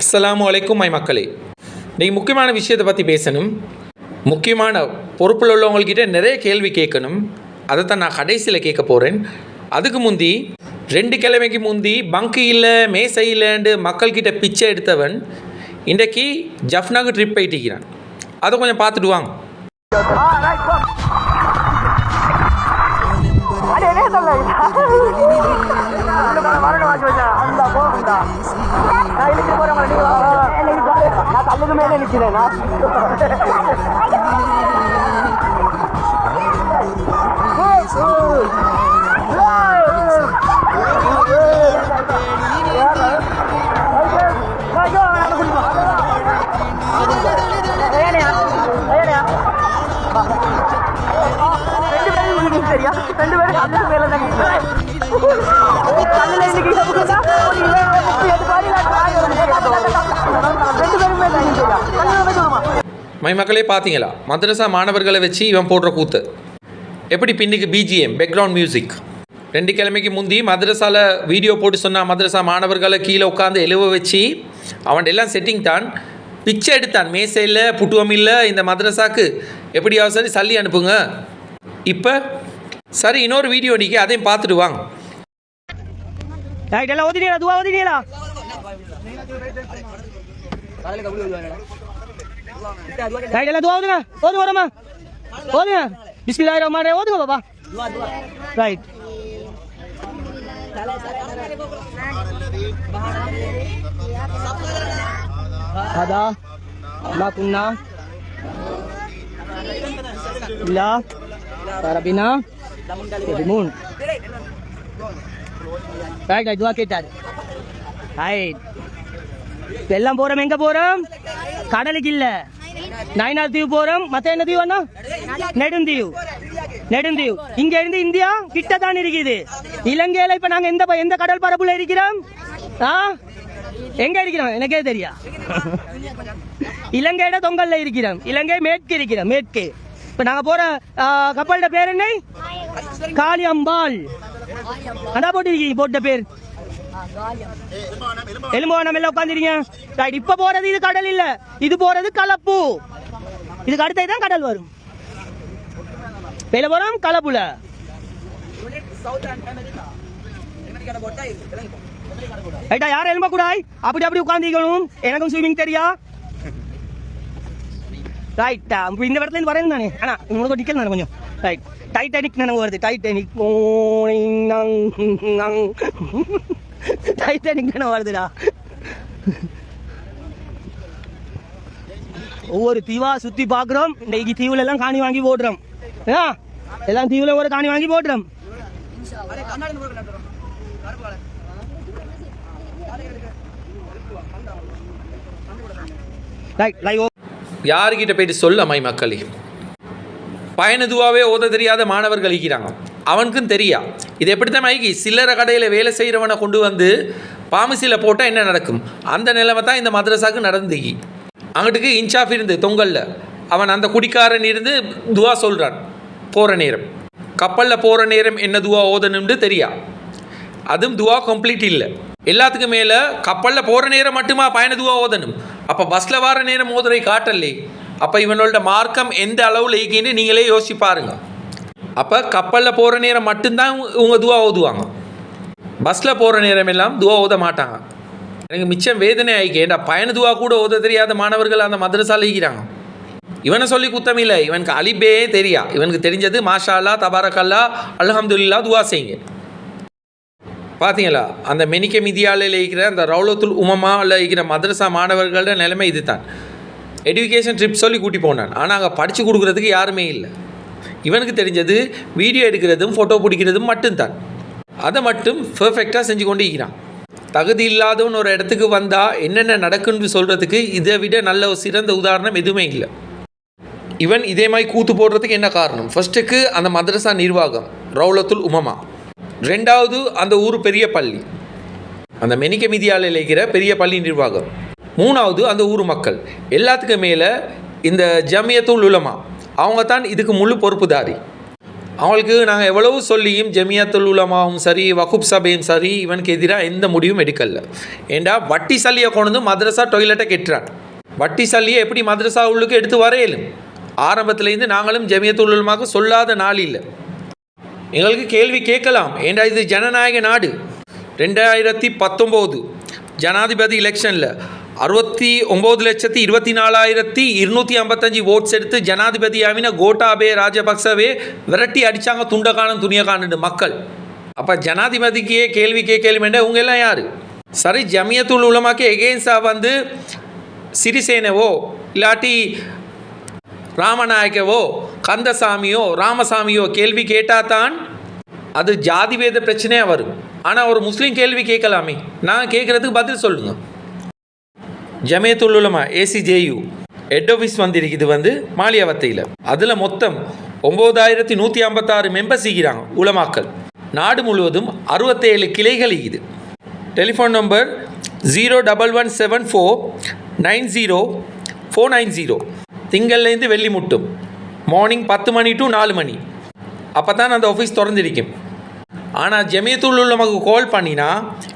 அஸ்ஸலாமு அலைக்கும் மை மக்களே. நீங்கள் முக்கியமான விஷயத்தை பற்றி பேசணும், முக்கியமான பொறுப்பில் உள்ளவங்கக்கிட்ட நிறைய கேள்வி கேட்கணும். அதை தான் நான் கடைசியில் கேட்க போகிறேன். அதுக்கு முந்தி 2 கிழமைக்கு முந்தி பங்கு இல்லை மேசை இல்லைன்னு மக்கள்கிட்ட பிச்சை எடுத்தவன் இன்றைக்கு ஜஃப்னாக்கு ட்ரிப் போயிட்டிருக்கிறான். அதை கொஞ்சம் பார்த்துட்டு வாங்க. மை மக்களே, பார்த்தீங்களா மதரசா மாணவர்களை வச்சு இவன் போடுற கூத்து எப்படி? பின்னுக்கு பிஜிஎம் பேக்ரவுண்ட் மியூசிக். 2 கிழமைக்கு முந்தி மதரசாவில் வீடியோ போட்டு சொன்னால் மதரசா மாணவர்களை கீழே உட்காந்து எழுவ வச்சு அவன் எல்லாம் செட்டிங் தான். பிச்சை எடுத்தான். மேசையில் புட்டுவம் இல்லை இந்த மதரசாக்கு, எப்படியாவது சரி சல்லி அனுப்புங்க. இப்போ சரி, இன்னொரு வீடியோ அடிக்க அதையும் பார்த்துட்டு வாங்க. பிஸ்மில்லாஹிர்ரஹ்மானிர்ரஹீம் ஓதுங்க பாப்பா. ரைட். ஹதா மா குன்னா இல்லா ரப்பினா மூன். ரைட். துவா கேட்டார். ரைட். எல்லாம் போறோம். எங்க போறோம்? கடலுக்கு இல்ல, நயினார் தீவு போறோம். மத்த என்ன தீவு? நெடுந்தீவு. நெடுந்தீவு இங்க இருந்து இந்தியா கிட்ட தான் இருக்குது. இலங்கையில இப்ப நாங்க எந்த கடல் பரப்புல இருக்கிறோம்? எங்க இருக்கிறோம் எனக்கே தெரியா. இலங்கையில தொங்கல்ல இருக்கிறோம். இலங்கை மேற்கு இருக்கிறோம். மேற்கு. இப்ப நாங்க போற கப்பலோட பேர் என்ன? காளியம்பாள். அதான் போட்டிருக்கீங்க. போட்ட பேர் எலும்புவானம் எல்லாம் உட்காந்துருக்கீங்க. இப்ப போறது இது கடல் இல்ல, இது போறது கலப்பு. இதுக்கு அடுத்ததான் கடல் வரும். பேல போறோம் கலப்புல. யாரும் எலும்ப கூடாய். அப்படி அப்படி உட்காந்துக்கணும். எனக்கும் ஸ்விமிங் தெரியா. ரைட்டா. இந்த இடத்துல இருந்து வரேன் நானே. ஆனா உங்களுக்கு டிக்கல் நான் கொஞ்சம். ரைட். டைட்டானிக் நினைவு வருது. டைட்டானிக் டைட்டானிக் நினைவு வருதுடா. ஒவ்வொரு தீவா சுத்தி பாக்குறோம். இன்னைக்கு தீவுல எல்லாம் காணி வாங்கி போடுறோம். எல்லாம் தீவுல ஒரு காணி வாங்கி போடுறோம். யாருக்கிட்ட போயிட்டு சொல்ல மை மக்களே? பயணதுவாவே ஓத தெரியாத மாணவர்கள் இருக்கிறாங்க. அவனுக்கும் தெரியா இது எப்படித்தான் மைக்கி சில்லறை கடையில் வேலை செய்கிறவனை கொண்டு வந்து பாமசியில் போட்டால் என்ன நடக்கும், அந்த நிலைமை தான் இந்த மதரசாவுக்கு நடந்துக்கி. அங்கிட்டுக்கு இன்சாஃப் இருந்து தொங்கலில் அவன் அந்த குடிக்காரன் இருந்து துவா சொல்கிறான். போகிற நேரம் கப்பலில் போகிற நேரம் என்ன துவா ஓதணும்னு தெரியா. அதுவும் துவா கம்ப்ளீட் இல்லை. எல்லாத்துக்கும் மேலே கப்பலில் போகிற நேரம் மட்டுமா பயண துவா ஓதணும்? அப்போ பஸ்ஸில் வர நேரம் ஓதுரை காட்டலே. அப்போ இவனோட மார்க்கம் எந்த அளவில் இருக்குன்னு நீங்களே யோசிச்சு பாருங்க. அப்போ கப்பலில் போகிற நேரம் மட்டும்தான் இவங்க துவா ஓதுவாங்க. பஸ்ஸில் போகிற நேரம் எல்லாம் துவா ஓத மாட்டாங்க. எனக்கு மிச்சம் வேதனை ஆகிக்க. ஏன்டா பயண துவா கூட ஓத தெரியாத மாணவர்கள் அந்த மதரசாவில் இருக்கிறாங்க. இவனை சொல்லி குத்தம் இல்லை. இவனுக்கு அலிபே தெரியா. இவனுக்கு தெரிஞ்சது மாஷா அல்லா, தபாரக்கல்லா, அல்ஹம்துலில்லாஹ் துவா செய்யுங்க. பார்த்தீங்களா? அந்த மெனிக்க மிதியாலையில் இருக்கிற அந்த ரவுலத்துல் உமமாவில் இருக்கிற மதரசா மாணவர்களோட நிலைமை இது தான். எஜுகேஷன் ட்ரிப் சொல்லி கூட்டி போனான். ஆனால் அங்கே படித்து கொடுக்குறதுக்கு யாருமே இல்லை. இவனுக்கு தெரிஞ்சது வீடியோ எடுக்கிறதும் ஃபோட்டோ பிடிக்கிறதும் மட்டும்தான். அதை மட்டும் பர்ஃபெக்டாக செஞ்சு கொண்டு இருக்கிறான். தகுதி இல்லாதவன் ஒரு இடத்துக்கு வந்தால் என்னென்ன நடக்குன்னு சொல்கிறதுக்கு இதை விட நல்ல ஒரு சிறந்த உதாரணம் எதுவுமே இல்லை. இவன் இதே மாதிரி கூத்து போடுறதுக்கு என்ன காரணம்? ஃபர்ஸ்ட்டுக்கு அந்த மதரசா நிர்வாகம் ரவுலத்துல் உமமா, 2வது அந்த ஊர் பெரிய பள்ளி, அந்த மெனிக்க மிதியாலையில் இருக்கிற பெரிய பள்ளி நிர்வாகம், 3வது அந்த ஊர் மக்கள். எல்லாத்துக்கும் மேலே இந்த ஜமியத்துல் உலமா அவங்க தான் இதுக்கு முழு பொறுப்புதாரி. அவங்களுக்கு நாங்கள் எவ்வளவு சொல்லியும் ஜமியத்துல் உலமாவும் சரி வகுப் சபையும் சரி இவனுக்கு எதிராக எந்த முடிவும் எடுக்கல. ஏண்டா வட்டி சல்லியை கொண்டு வந்து மദ്രസா டொய்லெட்டை கெட்டுறான். வட்டி சல்லியை எப்படி மദ്രസா உள்ளுக்கு எடுத்து வரையலும்? ஆரம்பத்துலேருந்து நாங்களும் ஜமியத்துல் உலமாவுக்கு சொல்லாத நாள் இல்லை. எங்களுக்கு கேள்வி கேட்கலாம். ஏண்டா இது ஜனநாயக நாடு. 2019 ஜனாதிபதி எலெக்ஷனில் 69,24,255 ஓட்ஸ் எடுத்து ஜனாதிபதியாவின கோட்டாபே ராஜபக்சவே விரட்டி அடித்தாங்க துண்டக்கானம் துணியக்கானு மக்கள். அப்போ ஜனாதிபதிக்கே கேள்வி கேட்கலுமெண்டா இவங்க எல்லாம் யார்? சரி, ஜமியத்துல் உலமாக்கு எகெயின்ஸ்டாக வந்து சிறிசேனவோ இல்லாட்டி ராமநாயக்கவோ கந்தசாமியோ ராமசாமியோ கேள்வி கேட்டால் தான் அது ஜாதிவேத பிரச்சனையாக வரும். ஆனால் ஒரு முஸ்லீம் கேள்வி கேட்கலாமே. நான் கேட்குறதுக்கு பதில் சொல்லுங்கள். ஜமியத்துல் உலமா ACJU ஹெட் ஆஃபீஸ் வந்திருக்குது வந்து மாலியாவத்தையில். அதில் மொத்தம் 9,156 மெம்பர்ஸ் இருக்கிறாங்க உலமாக்கள். நாடு முழுவதும் 67 கிளைகள் இருக்குது. டெலிஃபோன் நம்பர் 0117490 திங்கள்லேருந்து வெள்ளி முட்டும் மார்னிங் 10 மணி டு 4 மணி அப்போ தான் அந்த ஆஃபீஸ் திறந்திருக்கும். ஆனால் ஜமியத்துல் உலமாக்கு கால் பண்ணினா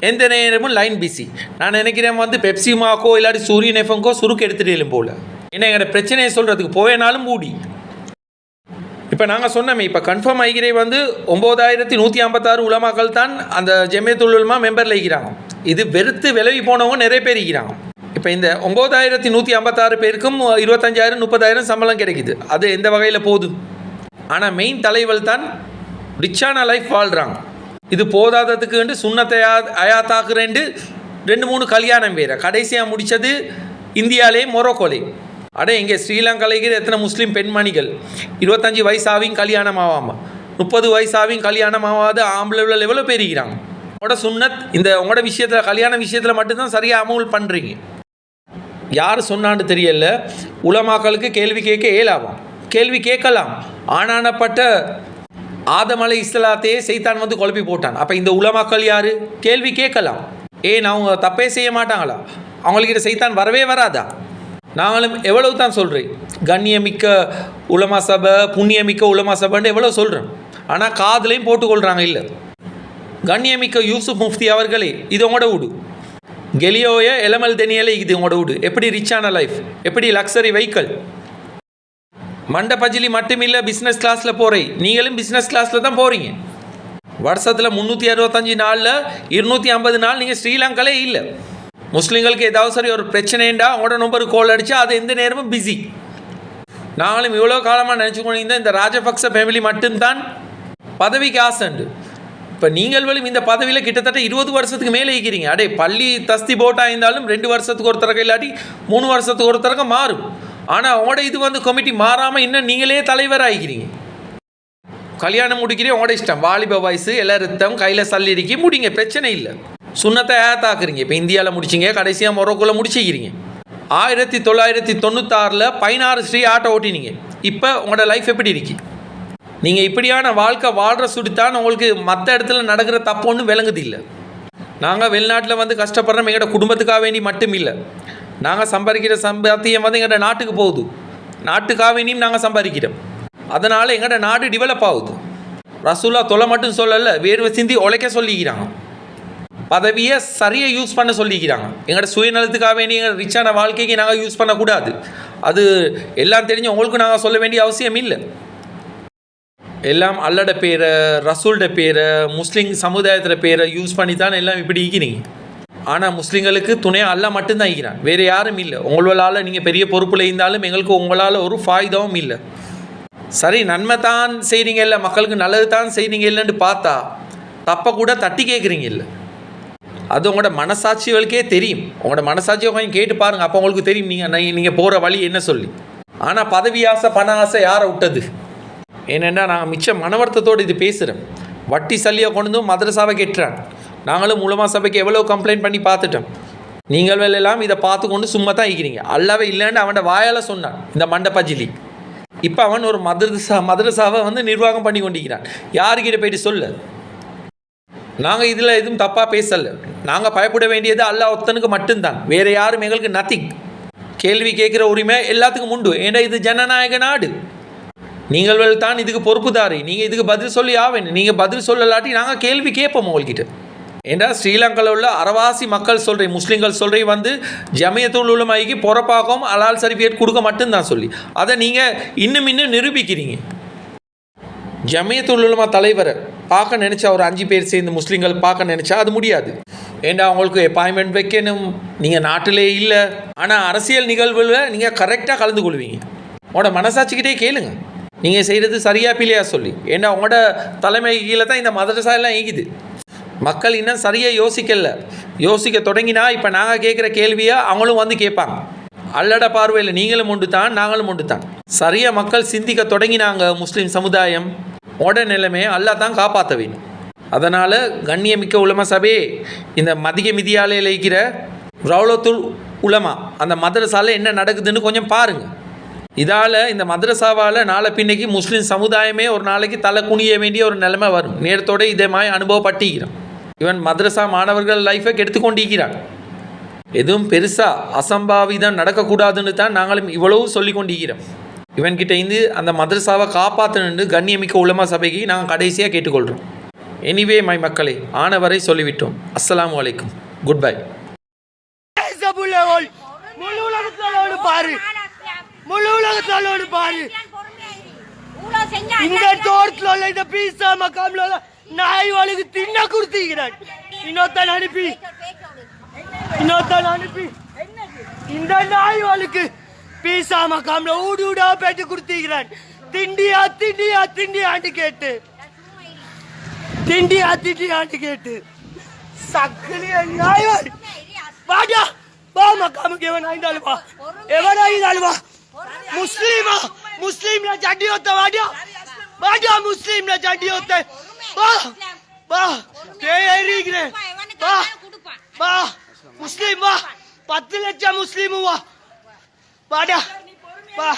எந்த நேரமும் லைன் பிஸி. நான் நினைக்கிறேன் வந்து பெப்சிமாக்கோ இல்லாட்டி சூரியன் எஃப்எம்கோ சுருக்கு எடுத்துகிட்டு போல். ஏன்னா எங்களோட பிரச்சனையை சொல்கிறதுக்கு போவேனாலும் மூடி. இப்போ நாங்கள் சொன்னோமே, இப்போ கன்ஃபார்ம் ஆகிக்கிறே வந்து 9,156 உலமாக்கள் தான் அந்த ஜமியத்துல் உலமா மெம்பரில் இருக்கிறாங்க. இது வெறுத்து விலகி போனவங்க நிறைய பேர் இருக்கிறாங்க. இப்போ இந்த 9,156 பேருக்கும் 25,000 30,000 சம்பளம் கிடைக்குது. அது எந்த வகையில் போகுது? ஆனால் மெயின் தலைவர் தான் ரிச்சான லைஃப் வாழ்கிறாங்க. இது போதாததுக்கு சுண்ணத்தை அயாத்தாக்குறேன்ட்டு 2-3 கல்யாணம் வேறு கடைசியாக முடித்தது இந்தியாவிலே மொரோக்கோலே. இங்கே ஸ்ரீலங்காவில் எத்தனை முஸ்லீம் பெண்மணிகள் 25 வயசாவையும் கல்யாணம் ஆகாமல் 30 வயசாவையும் கல்யாணம் ஆகாத ஆம்பளை எவ்வளோ பேர் இருக்கிறாங்க. உங்களோட சுண்ணத் இந்த உங்களோட விஷயத்தில் கல்யாண விஷயத்தில் மட்டும்தான் சரியாக அமல் பண்ணுறீங்க. யார் சொன்னான்னு தெரியல. உலமாக்களுக்கு கேள்வி கேட்க இயலாகும். கேள்வி கேட்கலாம். ஆனானப்பட்ட ஆதம் அலைஹிஸ்ஸலாத்தையே சைத்தான் வந்து குழப்பி போட்டான். அப்போ இந்த உலமாக்கள் யார்? கேள்வி கேட்கலாம். அவங்க தப்பே செய்ய மாட்டாங்களா? அவங்கக்கிட்ட சைத்தான் வரவே வராதா? நாங்களும் எவ்வளவு தான் சொல்கிறேன், கண்ணியமிக்க உலமா சபை புண்ணியமிக்க உலமா சபைன்னு எவ்வளோ சொல்கிறேன். ஆனால் காதுலையும் போட்டுக்கொள்கிறாங்க. இல்லை, கண்ணியமிக்க யூசுப் முஃப்தி அவர்களே, இது உங்களோட வீடு. கெலியோய எலமல் தெனியலே இது உங்களோட வீடு. எப்படி ரிச்சான லைஃப், எப்படி லக்ஸரி வெஹிக்கிள். மண்டை பஜிலி மட்டுமில்லை, பிஸ்னஸ் கிளாஸில் போகிறேன். நீங்களும் பிஸ்னஸ் கிளாஸில் தான் போகிறீங்க. வருஷத்தில் 365 நாளில் 250 நாள் நீங்கள் ஸ்ரீலங்காலே இல்லை. முஸ்லீம்களுக்கு ஏதாவது சரி ஒரு பிரச்சனைண்டா அவங்களோட நம்பருக்கு கால் அடித்தா அது எந்த நேரமும் பிஸி. நாங்களும் இவ்வளோ காலமாக நினச்சிக்கொண்டிருந்தால் இந்த ராஜபக்ச ஃபேமிலி மட்டும்தான் பதவிக்கு ஆசைண்டு. இப்போ நீங்கள் வரும் இந்த பதவியில் கிட்டத்தட்ட 20 வருஷத்துக்கு மேலே இருக்கிறீங்க. பள்ளி தஸ்தி போட்டாக இருந்தாலும் 2 வருஷத்துக்கு ஒரு தரக்க இல்லாட்டி 3 வருஷத்துக்கு ஒரு தரக்க மாறும். ஆனால் அவங்களோட இது வந்து கமிட்டி மாறாமல் இன்னும் நீங்களே தலைவர் ஆகிக்கிறீங்க. கல்யாணம் முடிக்கிறேன் உங்களோட இஷ்டம். வாலிப வயசு எல்லா ரத்தம் கையில் சல்லிருக்கி முடிங்க, பிரச்சனை இல்லை. சுண்ணத்தை ஏத்தாக்குறீங்க. இப்போ இந்தியாவில் முடிச்சிங்க, கடைசியாக மொரோக்கோவில் முடிச்சிக்கிறீங்க. 1996 16 ஸ்ரீ ஆட்டோ ஓட்டினீங்க. இப்போ உங்களோட லைஃப் எப்படி இருக்கு? நீங்கள் இப்படியான வாழ்க்கை வாழ்கிற சுடித்தான் உங்களுக்கு மற்ற இடத்துல நடக்கிற தப்பு ஒன்றும் விளங்குது இல்லை. நாங்கள் வெளிநாட்டில் வந்து கஷ்டப்படுறோம் எங்களோட குடும்பத்துக்காக வேண்டி மட்டும் இல்லை. நாங்கள் சம்பாதிக்கிற சம்பாத்தியம் வந்து எங்களோட நாட்டுக்கு போகுது. நாட்டுக்காக வேண்டியும் நாங்கள் சம்பாதிக்கிறோம். அதனால் எங்களோட நாடு டெவலப் ஆகுது. ரசூலா தொலை மட்டும் சொல்லலை, வேர்வை சிந்தி உழைக்க சொல்லிக்கிறாங்க. பதவியை சரியாக யூஸ் பண்ண சொல்லிக்கிறாங்க. எங்களோட சுயநலத்துக்காக வேண்டி எங்கள் ரிச்சான வாழ்க்கைக்கு நாங்கள் யூஸ் பண்ணக்கூடாது. அது எல்லாம் தெரிஞ்சு உங்களுக்கு நாங்கள் சொல்ல வேண்டிய அவசியம் இல்லை. எல்லாம் அல்லோட பேரை, ரசூல்ட பேரை, முஸ்லீம் சமுதாயத்தில் பேரை யூஸ் பண்ணி தான் எல்லாம் இப்படி இருக்கிறீங்க. ஆனால் முஸ்லீம்களுக்கு துணையாக அல்லா மட்டும்தான் இருக்கிறான், வேறு யாரும் இல்லை. உங்களால் நீங்கள் பெரிய பொறுப்பில் இருந்தாலும் எங்களுக்கு உங்களால் ஒரு ஃபாய்தாவும் இல்லை. சரி, நன்மை தான் செய்கிறீங்க இல்லை, மக்களுக்கு நல்லது தான் செய்கிறீங்க இல்லைன்னு பார்த்தா தப்பை கூட தட்டி கேட்குறீங்க இல்லை. அது உங்களோட மனசாட்சிகளுக்கே தெரியும். உங்களோட மனசாட்சியை கொஞ்சம் கேட்டு பாருங்கள், அப்போ உங்களுக்கு தெரியும் நீங்கள் போகிற வழி என்ன சொல்லி. ஆனால் பதவி ஆசை பண ஆசை யாரை விட்டது? ஏனென்னா நாங்கள் மிச்ச மனவர்த்தத்தோடு இது பேசுகிறோம். வட்டி சல்லியை கொண்டு வந்து மதரசாவை கெட்டுறான். நாங்களும் உலமா சபைக்கு எவ்வளோ கம்ப்ளைண்ட் பண்ணி பார்த்துட்டோம். நீங்கள் எல்லாம் இதை பார்த்து கொண்டு சும்மா தான் இருக்கிறீங்க. அல்லாவே இல்லைன்னு அவனோட வாயால் சொன்னான் இந்த மண்டபஜிலி. இப்போ அவன் ஒரு மதரசாவை வந்து நிர்வாகம் பண்ணி கொண்டிருக்கிறான். யாருக்கிட்ட போயிட்டு சொல்ல? நாங்கள் இதில் எதுவும் தப்பாக பேசலை. நாங்கள் பயப்பட வேண்டியது அல்லா ஒத்தனுக்கு மட்டும்தான், வேறு யாரும் எங்களுக்கு நத்திங். கேள்வி கேட்குற உரிமை எல்லாத்துக்கும் உண்டு. ஏன்னா இது ஜனநாயக நாடு. நீங்கள் தான் இதுக்கு பொறுப்புதாரி. நீங்கள் இதுக்கு பதில் சொல்லி ஆவேன். நீங்கள் பதில் சொல்லலாட்டி நாங்கள் கேள்வி கேட்போம் உங்கள்கிட்ட. ஏன்னா ஸ்ரீலங்காவில் உள்ள அரவாசி மக்கள் சொல்கிறேன், முஸ்லீம்கள் சொல்கிறேன் வந்து ஜமியத்துல் உலமாய்க்கு பொறப்பாகவும் அலால் சர்டிஃபிகேட் கொடுக்க மட்டும்தான் சொல்லி அதை நீங்கள் இன்னும் நிரூபிக்கிறீங்க. ஜமியத்துல் உலமா தலைவரை பார்க்க நினச்சா ஒரு 5 பேர் சேர்ந்து முஸ்லீம்கள் பார்க்க நினச்சா அது முடியாது. ஏண்டா அவங்களுக்கு அப்பாயின்மெண்ட் வைக்கணும், நீங்கள் நாட்டிலே இல்லை. ஆனால் அரசியல் நிகழ்வில் நீங்கள் கரெக்டாக கலந்து கொள்வீங்க. உங்களோட மனசாட்சிக்கிட்டே கேளுங்க நீங்கள் செய்கிறது சரியா பிள்ளையா சொல்லி. ஏன்னா உங்களோட தலைமை கீழே தான் இந்த மதரசா எல்லாம் இயங்குது. மக்கள் இன்னும் சரியாக யோசிக்க தொடங்கினா இப்போ நாங்கள் கேட்குற கேள்வியாக அவங்களும் வந்து கேட்பாங்க. அல்லட பார்வையில் நீங்களும் உண்டு தான், நாங்களும் உண்டு தான். சரியாக மக்கள் சிந்திக்க தொடங்கினாங்க. முஸ்லீம் சமுதாயம் உட நிலைமையை அல்லா தான் காப்பாற்ற வேணும். அதனால் கண்ணியமிக்க உலமா சபையே, இந்த மதிய மிதியாலையில் இருக்கிற ரவுலத்துல் உலமா அந்த மதரசாவில் என்ன நடக்குதுன்னு கொஞ்சம் பாருங்கள். இதால் இந்த மதரசாவால் நாளை பின்னைக்கு முஸ்லீம் சமுதாயமே ஒரு நாளைக்கு தலை குனிய வேண்டிய ஒரு நிலைமை வரும். நேரத்தோடு இதே மாதிரி அனுபவப்பட்டிருக்கிறான். இவன் மதரசா மாணவர்கள் லைஃபை கெடுத்துக்கொண்டிருக்கிறான். எதுவும் பெருசாக அசம்பாவிதம் நடக்கக்கூடாதுன்னு தான் நாங்களும் இவ்வளவு சொல்லி கொண்டிருக்கிறோம். இவன்கிட்ட இருந்து அந்த மதரசாவை காப்பாற்றணுன்னு கண்ணியமிக்க உலமா சபைக்கு நாங்கள் கடைசியாக கேட்டுக்கொள்கிறோம். எனிவே மை மக்களே, ஆனவரை சொல்லிவிட்டோம். அஸ்ஸலாமு அலைக்கும். Good bye. முழு உலகத்தோடு பாரு. இந்த தோட்டத்தில் உள்ள இந்த பீஸா மக்காம்ல உள்ள நாய்களுக்கு தின்ன கொடுத்துக்கிறான். இன்னொருத்தன் அனுப்பி இந்த நாய்களுக்கு பீஸா மக்காம்ல ஊடா பேட்டு கொடுத்துக்கிறான். திண்டியான்னு கேட்டு சக்கலிய நாய்கள் வாடா வா மக்காமுக்கு எவனாயிருந்தாலும் வா. मुस्लिम ना चड्डी होता वाडिया मुस्लिम ना चड्डी होता मुस्लिम 10 லட்சம் முஸ்லீம் வாடா வா